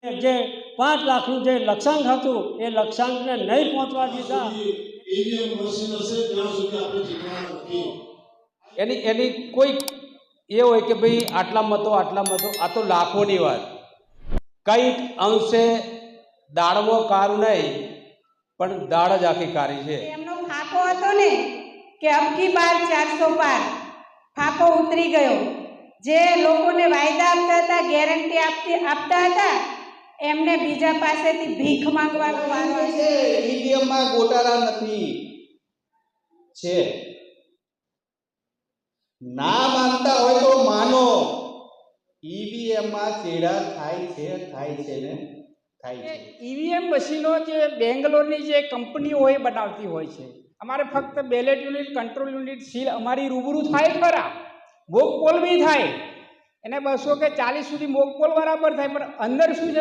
જે 5 લાખનું જે લક્ષ્યાંક હતું એ લક્ષ્યાંકને નહીં પહોંચવા દીધા. એની કોઈ એ હોય કે ભાઈ આટલા મતો આ તો લાખોની વાત. કંઈક અંશે દાળમાં કારું નહીં પણ દાળ જ આખી કારી છે. એમનો ફાંકો હતો ને કે અબકી બાર 400 પાર, ફાંકો ઉતરી ગયો. જે લોકોને વાયદા આપતા હતા, ગેરંટી આપતા હતા, એમને બીજા પાસેથી ભીખ માંગવાનો વારો છે. ઈવીએમમાં ગોટાળા નથી છે. ના માનતા હોય તો માનો, ઈવીએમમાં ચેડા થાય છે ને થાય છે. ઈવીએમ મશીનો જે બેંગ્લોરની જે કંપનીઓ હોય બનાવતી હોય છે. અમારે ફક્ત ballot unit, control unit, seal અમારી રૂબરૂ થાય ખરા, મોક પોલ બી થાય, એને 200 કે 40 સુધી મોક પોલ બરાબર થાય, પણ અંદર શું છે